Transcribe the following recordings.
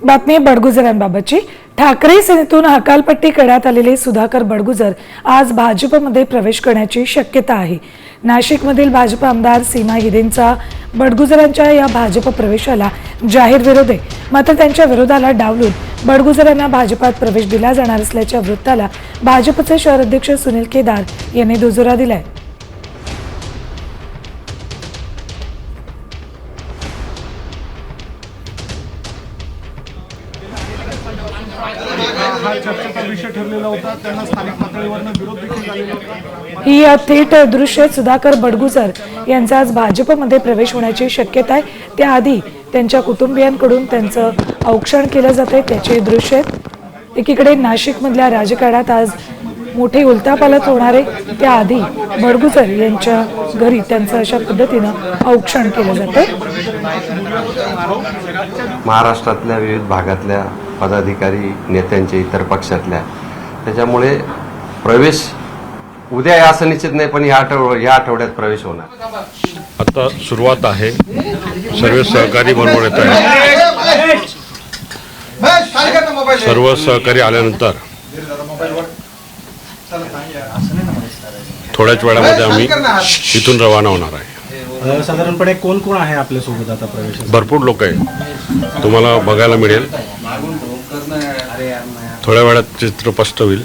बातमी बडगुजरांबाबतची। ठाकरे सेनेतून हकालपट्टी करण्यात आलेले सुधाकर बडगुजर आज भाजपमध्ये प्रवेश करण्याची शक्यता आहे। नाशिकमधील भाजप आमदार सीमा हिरेंचा बडगुजरांच्या या भाजप प्रवेशाला जाहीर विरोध आहे। मात्र त्यांच्या विरोधाला डावलून बडगुजरांना भाजपात प्रवेश दिला जाणार असल्याच्या वृत्ताला भाजपचे शहर अध्यक्ष सुनील केदार यांनी दुजोरा दिलाय। ही थेट दृश्य सुधाकर बडगुजर यांचा आज भाजपमध्ये प्रवेश होण्याची शक्यता आहे। त्याआधी त्यांच्या कुटुंबियांकडून त्यांचं औक्षण केलं जाते त्याचे दृश्य आहेत। एकीकडे नाशिकमधल्या राजकारणात आज मोठी उलथापालथ होणार आहे। त्याआधी बडगुजर यांच्या घरी त्यांचं अशा पद्धतीनं औक्षण केलं जातं। महाराष्ट्रातल्या विविध भागातल्या पदाधिकारी नेत्यांचे इतर पक्षातल्या त्याच्यामुळे प्रवेश उद्या या असं निश्चित नाही, पण या आठवड्यात प्रवेश होणार। आता सुरुवात आहे, सर्व सहकारी बरोबर येत आहे। सर्व सहकारी आल्यानंतर थोड्याच वेळामध्ये आम्ही इथून रवाना होणार आहे। साधारणपणे कोण कोण आहे आपल्या सोबत आता प्रवेश? भरपूर लोक आहेत, तुम्हाला बघायला मिळेल। थोड्या वेळात चित्र स्पष्ट होईल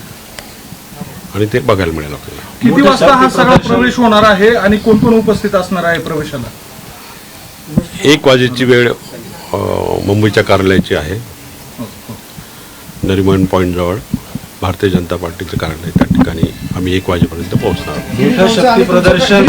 आणि ते बघायला मिळेल आपल्याला। किती वाजता हा सगळा प्रवेश होणार आहे आणि कोण कोण उपस्थित असणार आहे प्रवेशाला? 1 वाजेची वेळ मुंबईच्या कार्यालयाची आहे। नरिमन पॉइंट जवळ भारतीय जनता पार्टीचं कार्यालय, त्या ठिकाणी आम्ही 1 वाजेपर्यंत पोहोचणार आहोत। मोठं शक्ती प्रदर्शन